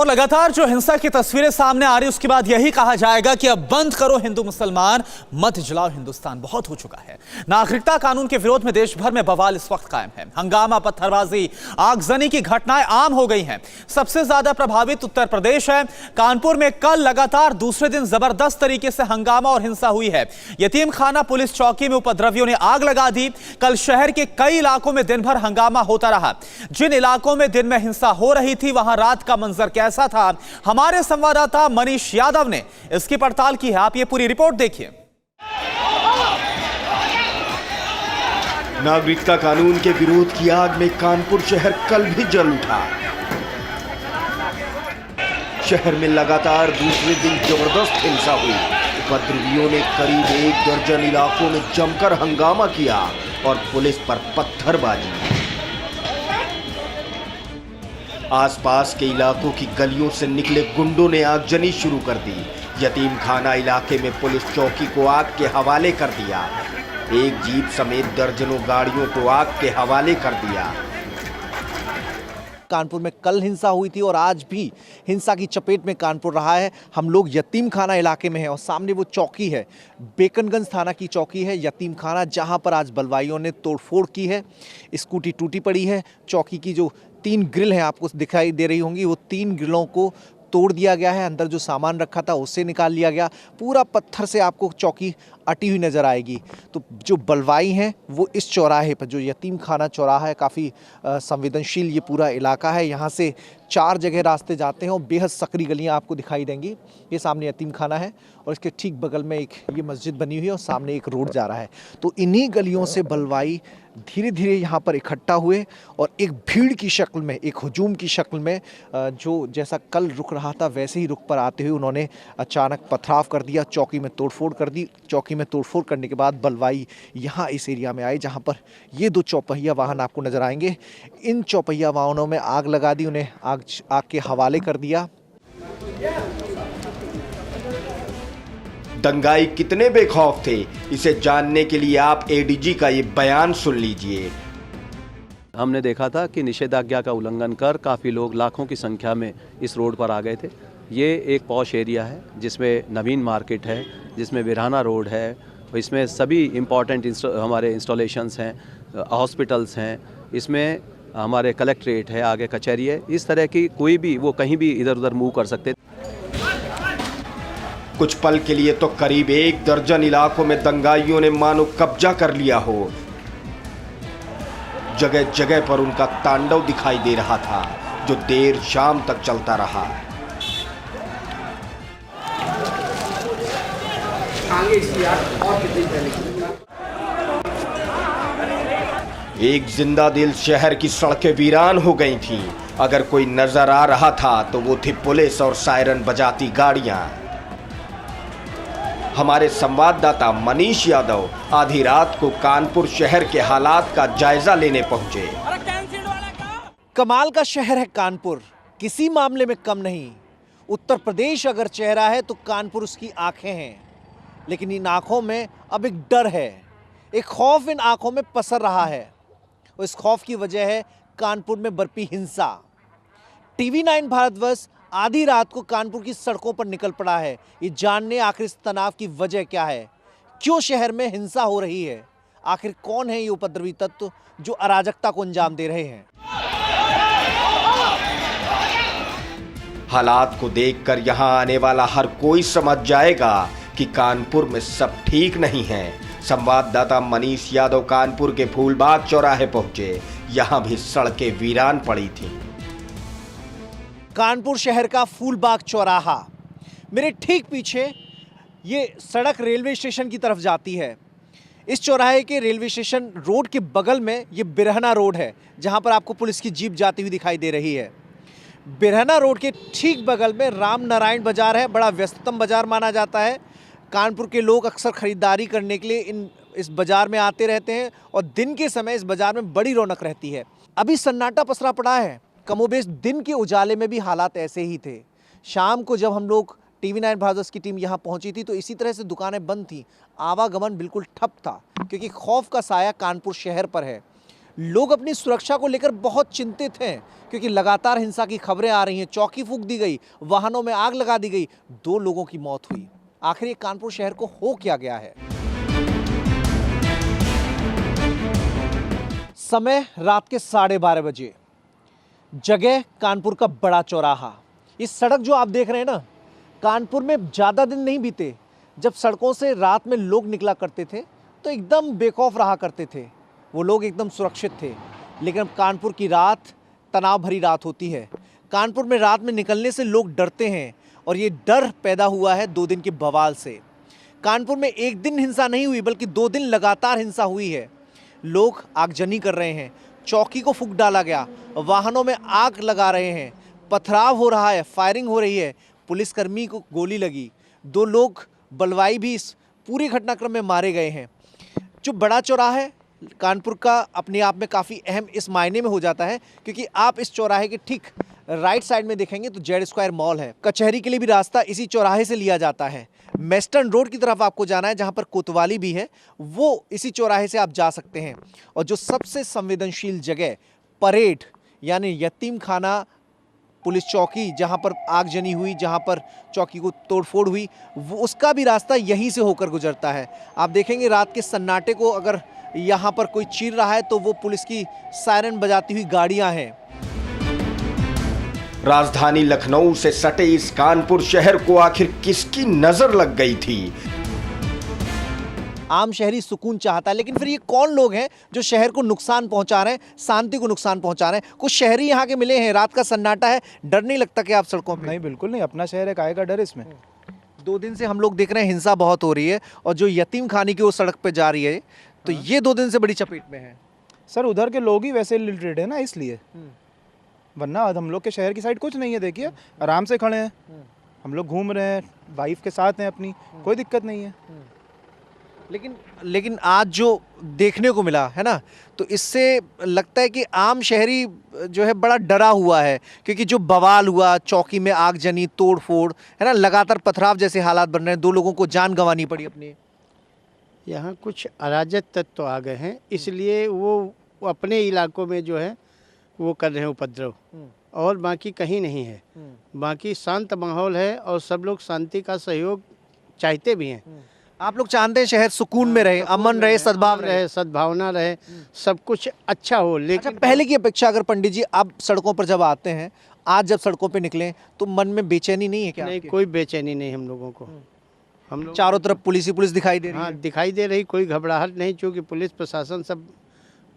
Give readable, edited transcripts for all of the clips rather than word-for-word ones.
और लगातार जो हिंसा की तस्वीरें सामने आ रही उसके बाद यही कहा जाएगा कि अब बंद करो हिंदू मुसलमान, मत जलाओ हिंदुस्तान। बहुत हो चुका है। नागरिकता कानून के विरोध में देश भर में बवाल इस वक्त कायम है। हंगामा, पत्थरबाजी, आगजनी की घटनाएं आम हो गई हैं। सबसे ज्यादा प्रभावित उत्तर प्रदेश है। कानपुर में कल लगातार दूसरे दिन जबरदस्त तरीके से हंगामा और हिंसा हुई है। यतीम खाना पुलिस चौकी में उपद्रवियों ने आग लगा दी। कल शहर के कई इलाकों में दिन भर हंगामा होता रहा। जिन इलाकों में दिन में हिंसा हो रही थी वहां रात का मंजर कैसा था, हमारे संवाददाता मनीष यादव ने इसकी पड़ताल की है। आप ये पूरी रिपोर्ट देखिए। नागरिकता कानून के विरोध की आग में कानपुर शहर कल भी जल उठा। शहर में लगातार दूसरे दिन जबरदस्त हिंसा हुई। उपद्रवियों ने करीब 1 दर्जन इलाकों में जमकर हंगामा किया और पुलिस पर पत्थरबाजी। आसपास के इलाकों की गलियों से निकले गुंडों ने आगजनी शुरू कर दी। यतीम खाना इलाके में पुलिस चौकी को आग के हवाले कर दिया। एक जीप समेत दर्जनों गाड़ियों को आग के हवाले कर दिया। कानपुर में कल हिंसा हुई थी और आज भी हिंसा की चपेट में कानपुर रहा है। हम लोग यतीम खाना इलाके में हैं और सामने वो चौकी है, बेकनगंज थाना की चौकी है यतीम खाना, जहां पर आज बलवाइयों ने तोड़फोड़ की है। स्कूटी टूटी पड़ी है। चौकी की जो 3 ग्रिल हैं आपको दिखाई दे रही होंगी, वो 3 ग्रिलों को तोड़ दिया गया है। अंदर जो सामान रखा था उससे निकाल लिया गया। पूरा पत्थर से आपको चौकी अटी हुई नज़र आएगी। तो जो बलवाई हैं वो इस चौराहे पर, जो यतीम खाना चौराहा है, काफ़ी संवेदनशील ये पूरा इलाका है। यहाँ से 4 जगह रास्ते जाते हैं और बेहद सकरी गलियाँ आपको दिखाई देंगी। ये सामने यतीम खाना है और इसके ठीक बगल में एक ये मस्जिद बनी हुई है और सामने एक रोड जा रहा है। तो इन्हीं गलियों से बलवाई धीरे धीरे यहाँ पर इकट्ठा हुए और एक भीड़ की शक्ल में, एक हुजूम की शक्ल में, जो जैसा कल रुक रहा था वैसे ही रुख पर आते हुए उन्होंने अचानक पथराव कर दिया, चौकी में तोड़फोड़ कर दी। चौकी में तोड़फोड़ करने के बाद बलवाई यहाँ इस एरिया में आए जहाँ पर ये 2 चौपहिया वाहन आपको नज़र आएंगे। इन चौपहिया वाहनों में आग लगा दी, उन्हें आग के हवाले कर दिया। दंगाई कितने बेखौफ थे, इसे जानने के लिए आप एडीजी का ये बयान सुन लीजिए। हमने देखा था कि निषेधाज्ञा का उल्लंघन कर काफ़ी लोग लाखों की संख्या में इस रोड पर आ गए थे। ये एक पॉश एरिया है जिसमें नवीन मार्केट है, जिसमें बिरहाना रोड है, इसमें सभी इम्पॉर्टेंट हमारे इंस्टॉलेशंस हैं, हॉस्पिटल्स हैं, इसमें हमारे कलेक्ट्रेट है, आगे कचहरी है। इस तरह की कोई भी वो कहीं भी इधर उधर मूव कर सकते। कुछ पल के लिए तो करीब 1 दर्जन इलाकों में दंगाइयों ने मानो कब्जा कर लिया हो। जगह जगह पर उनका तांडव दिखाई दे रहा था जो देर शाम तक चलता रहा। एक जिंदा दिल शहर की सड़कें वीरान हो गई थीं। अगर कोई नजर आ रहा था तो वो थी पुलिस और सायरन बजाती गाड़ियां। हमारे संवाददाता मनीष यादव आधी रात को कानपुर शहर के हालात का जायजा लेने पहुंचे। कमाल का शहर है कानपुर, किसी मामले में कम नहीं। उत्तर प्रदेश अगर चेहरा है तो कानपुर उसकी आंखें हैं। लेकिन इन आंखों में अब एक डर है, एक खौफ इन आंखों में पसर रहा है और इस खौफ की वजह है कानपुर में बरपी हिंसा। टीवी 9 भारतवर्ष आधी रात को कानपुर की सड़कों पर निकल पड़ा है ये जानने आखिर इस तनाव की वजह क्या है, क्यों शहर में हिंसा हो रही है, आखिर कौन है ये उपद्रवी तत्व जो अराजकता को अंजाम दे रहे हैं। हालात को देखकर यहां आने वाला हर कोई समझ जाएगा कि कानपुर में सब ठीक नहीं है। संवाददाता मनीष यादव कानपुर के फूलबाग चौराहे पहुंचे। यहां भी सड़कें वीरान पड़ी थीं। कानपुर शहर का फूलबाग चौराहा, मेरे ठीक पीछे ये सड़क रेलवे स्टेशन की तरफ जाती है। इस चौराहे के रेलवे स्टेशन रोड के बगल में ये बिरहना रोड है जहां पर आपको पुलिस की जीप जाती हुई दिखाई दे रही है। बिरहना रोड के ठीक बगल में राम नारायण बाजार है, बड़ा व्यस्ततम बाजार माना जाता है। कानपुर के लोग अक्सर खरीदारी करने के लिए इस बाजार में आते रहते हैं और दिन के समय इस बाजार में बड़ी रौनक रहती है। अभी सन्नाटा पसरा पड़ा है। कमोबेश दिन के उजाले में भी हालात ऐसे ही थे। शाम को जब हम लोग टीवी 9 भारतवर्ष की टीम यहाँ पहुँची थी तो इसी तरह से दुकानें बंद थी, आवागमन बिल्कुल ठप था क्योंकि खौफ का साया कानपुर शहर पर है। लोग अपनी सुरक्षा को लेकर बहुत चिंतित हैं क्योंकि लगातार हिंसा की खबरें आ रही हैं। चौकी फूंक दी गई, वाहनों में आग लगा दी गई, 2 लोगों की मौत हुई। आखिर ये कानपुर शहर को हो क्या गया है? समय रात के 12:30 बजे, जगह कानपुर का बड़ा चौराहा। इस सड़क जो आप देख रहे हैं ना, कानपुर में ज़्यादा दिन नहीं बीते जब सड़कों से रात में लोग निकला करते थे तो एकदम बेखौफ रहा करते थे, वो लोग एकदम सुरक्षित थे। लेकिन अब कानपुर की रात तनाव भरी रात होती है। कानपुर में रात में निकलने से लोग डरते हैं और ये डर पैदा हुआ है 2 दिन के बवाल से। कानपुर में एक दिन हिंसा नहीं हुई बल्कि 2 दिन लगातार हिंसा हुई है। लोग आगजनी कर रहे हैं, चौकी को फूंक डाला गया, वाहनों में आग लगा रहे हैं, पथराव हो रहा है, फायरिंग हो रही है, पुलिसकर्मी को गोली लगी, 2 लोग बलवाई भी इस पूरे घटनाक्रम में मारे गए हैं। जो बड़ा चौराहा है कानपुर का अपने आप में काफ़ी अहम इस मायने में हो जाता है क्योंकि आप इस चौराहे के ठीक राइट साइड में देखेंगे तो जेड स्क्वायर मॉल है। कचहरी के लिए भी रास्ता इसी चौराहे से लिया जाता है। मेस्टर्न रोड की तरफ आपको जाना है जहां पर कोतवाली भी है, वो इसी चौराहे से आप जा सकते हैं। और जो सबसे संवेदनशील जगह परेड यानी यतीम खाना पुलिस चौकी जहां पर आगजनी हुई, जहां पर चौकी को तोड़फोड़ हुई, वो उसका भी रास्ता यहीं से होकर गुजरता है। आप देखेंगे रात के सन्नाटे को अगर यहाँ पर कोई चीर रहा है तो वो पुलिस की सायरन बजाती हुई गाड़ियां हैं। राजधानी लखनऊ से सटे इस कानपुर शहर को आखिर किसकी नजर लग गई थी? आम शहरी सुकून चाहता है, लेकिन फिर ये कौन लोग हैं जो शहर को नुकसान पहुंचा रहे हैं, शांति को नुकसान पहुंचा रहे हैं? कुछ शहरी यहाँ के मिले हैं, रात का सन्नाटा है, डर नहीं लगता कि आप सड़कों पे? नहीं, बिल्कुल नहीं, अपना शहर है, काहे का डर इसमें। 2 दिन से हम लोग देख रहे हैं हिंसा बहुत हो रही है और जो यतीम खाने की वो सड़क पे जा रही है तो ये 2 दिन से बड़ी चपेट में है। सर उधर के लोग ही वैसे लिटरेट है ना, इसलिए, वरना हम लोग के शहर की साइड कुछ नहीं है। देखिए आराम से खड़े हैं, हम लोग घूम रहे हैं, वाइफ के साथ हैं अपनी, कोई दिक्कत नहीं है। लेकिन आज जो देखने को मिला है ना, तो इससे लगता है कि आम शहरी जो है बड़ा डरा हुआ है क्योंकि जो बवाल हुआ, चौकी में आगजनी, तोड़फोड़ है ना, लगातार पथराव जैसे हालात बन रहे हैं, 2 लोगों को जान गंवानी पड़ी अपनी। यहाँ कुछ अराजक तत्व आ गए हैं, इसलिए वो अपने इलाकों में जो है वो कर रहे हैं उपद्रव, और बाकी कहीं नहीं है। बाकी शांत माहौल है और सब लोग शांति का सहयोग चाहते भी हैं। आप लोग चाहते हैं शहर सुकून में रहे, अमन रहे, सद्भाव रहे, सद्भावना रहे, सब कुछ अच्छा हो। अच्छा, लेकिन पहले की अपेक्षा अगर पंडित जी आप सड़कों पर जब आते हैं, आज जब सड़कों पे निकले तो मन में बेचैनी नहीं है क्या? नहीं, आपके? कोई बेचैनी नहीं हम लोगों को। हम लोग चारों तरफ पुलिस ही पुलिस दिखाई दे रही हाँ है। दिखाई दे रही, कोई घबराहट नहीं, क्योंकि पुलिस प्रशासन सब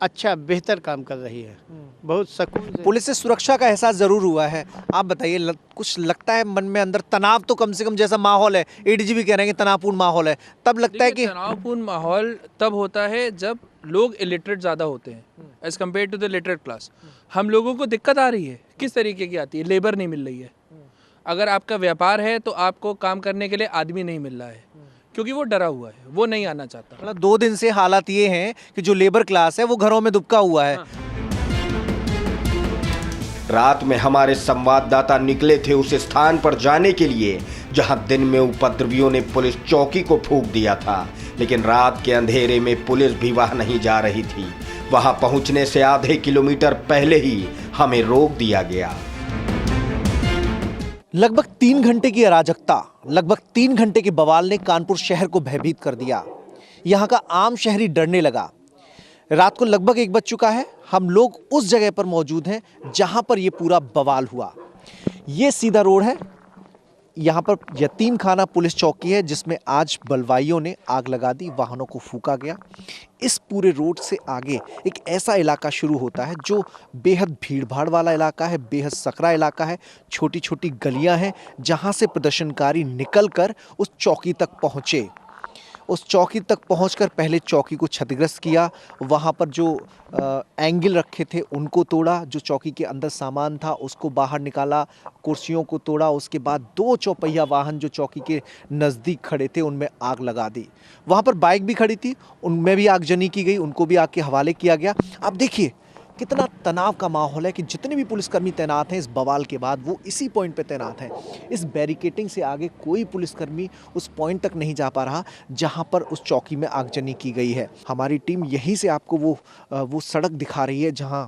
अच्छा बेहतर काम कर रही है, बहुत सुकून से। पुलिस से सुरक्षा का एहसास जरूर हुआ है। आप बताइए, कुछ लगता है मन में अंदर तनाव तो कम से कम जैसा माहौल है, एडीजी भी कह रहे हैं कि तनावपूर्ण माहौल है, तब लगता है कि तनावपूर्ण माहौल तब होता है जब लोग इलिटरेट ज़्यादा होते हैं as compare to the literate class. हम लोगों को दिक्कत आ रही है, किस तरीके की आती है? लेबर नहीं मिल रही है। अगर आपका व्यापार है तो आपको काम करने के लिए आदमी नहीं मिल रहा है क्योंकि वो डरा हुआ है, वो नहीं आना चाहता। मतलब 2 दिन से हालात ये हैं कि जो लेबर क्लास है वो घरों में दुबका हुआ है। रात में हमारे संवाददाता निकले थे उस स्थान पर जाने के लिए जहां दिन में उपद्रवियों ने पुलिस चौकी को फूंक दिया था, लेकिन रात के अंधेरे में पुलिस भी वहां नहीं जा रही थी। वहां पहुंचने से आधे किलोमीटर पहले ही हमें रोक दिया गया। लगभग 3 घंटे की अराजकता, लगभग 3 घंटे के बवाल ने कानपुर शहर को भयभीत कर दिया। यहाँ का आम शहरी डरने लगा। रात को लगभग 1 बज चुका है। हम लोग उस जगह पर मौजूद हैं जहाँ पर ये पूरा बवाल हुआ। ये सीधा रोड है, यहाँ पर यतीम खाना पुलिस चौकी है जिसमें आज बलवाइयों ने आग लगा दी, वाहनों को फूंका गया। इस पूरे रोड से आगे एक ऐसा इलाका शुरू होता है जो बेहद भीड़भाड़ वाला इलाका है, बेहद सकरा इलाका है। छोटी छोटी गलियां हैं जहां से प्रदर्शनकारी निकलकर उस चौकी तक पहुंचे। उस चौकी तक पहुंचकर पहले चौकी को क्षतिग्रस्त किया, वहां पर जो एंगल रखे थे उनको तोड़ा, जो चौकी के अंदर सामान था उसको बाहर निकाला, कुर्सियों को तोड़ा। उसके बाद 2 चौपहिया वाहन जो चौकी के नज़दीक खड़े थे उनमें आग लगा दी। वहां पर बाइक भी खड़ी थी, उनमें भी आगजनी की गई, उनको भी आग के हवाले किया गया। अब देखिए कितना तनाव का माहौल है कि जितने भी पुलिसकर्मी तैनात हैं इस बवाल के बाद वो इसी पॉइंट पे तैनात हैं। इस बैरिकेटिंग से आगे कोई पुलिसकर्मी उस पॉइंट तक नहीं जा पा रहा जहां पर उस चौकी में आगजनी की गई है। हमारी टीम यहीं से आपको वो सड़क दिखा रही है जहां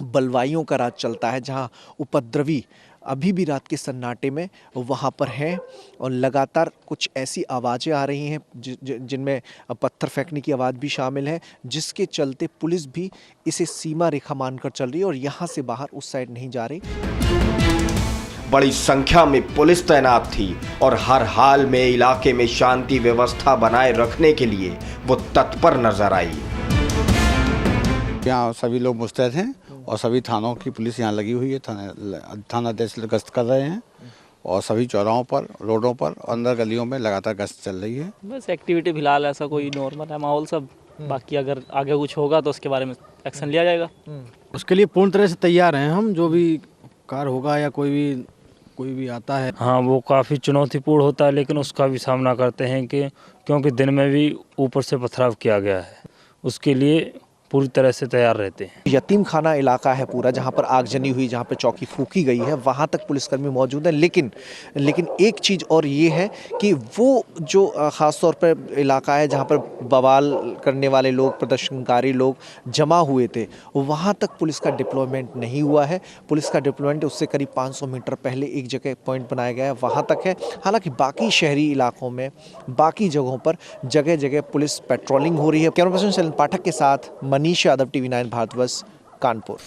बलवाइयों का राज चलता है, जहां उपद्रवी अभी भी रात के सन्नाटे में वहाँ पर हैं और लगातार कुछ ऐसी आवाज़ें आ रही हैं जिनमें पत्थर फेंकने की आवाज़ भी शामिल है, जिसके चलते पुलिस भी इसे सीमा रेखा मानकर चल रही है और यहाँ से बाहर उस साइड नहीं जा रही। बड़ी संख्या में पुलिस तैनात थी और हर हाल में इलाके में शांति व्यवस्था बनाए रखने के लिए वो तत्पर नजर आई। यहाँ सभी लोग मुस्तैद हैं और सभी थानों की पुलिस यहाँ लगी हुई है। थानाध्यक्ष गश्त कर रहे हैं और सभी चौराहों पर, रोडों पर, अंदर गलियों में लगातार गश्त चल रही है। बस एक्टिविटी फिलहाल ऐसा कोई नॉर्मल है माहौल सब, बाकी अगर आगे कुछ होगा तो उसके बारे में एक्शन लिया जाएगा। उसके लिए पूर्ण तरह से तैयार हैं हम, जो भी कार्य होगा या कोई भी आता है। हाँ, वो काफ़ी चुनौतीपूर्ण होता है, लेकिन उसका भी सामना करते हैं क्योंकि दिन में भी ऊपर से पथराव किया गया है, उसके लिए पूरी तरह से तैयार रहते हैं। यतीम खाना इलाका है पूरा, जहाँ पर आगजनी हुई, जहाँ पर चौकी फूकी गई है, वहाँ तक पुलिसकर्मी मौजूद हैं। लेकिन एक चीज़ और ये है कि वो जो ख़ास तौर पर इलाका है जहाँ पर बवाल करने वाले लोग, प्रदर्शनकारी लोग जमा हुए थे, वहाँ तक पुलिस का डिप्लॉयमेंट नहीं हुआ है। पुलिस का डिप्लॉयमेंट उससे करीब 500 मीटर पहले एक जगह पॉइंट बनाया गया है, वहाँ तक है। हालाँकि बाकी शहरी इलाकों में, बाकी जगहों पर जगह जगह पुलिस पेट्रोलिंग हो रही है। कैमरा पर्सन शैलेंद्र पाठक के साथ मनीष यादव, TV9 भारतवर्ष, कानपुर।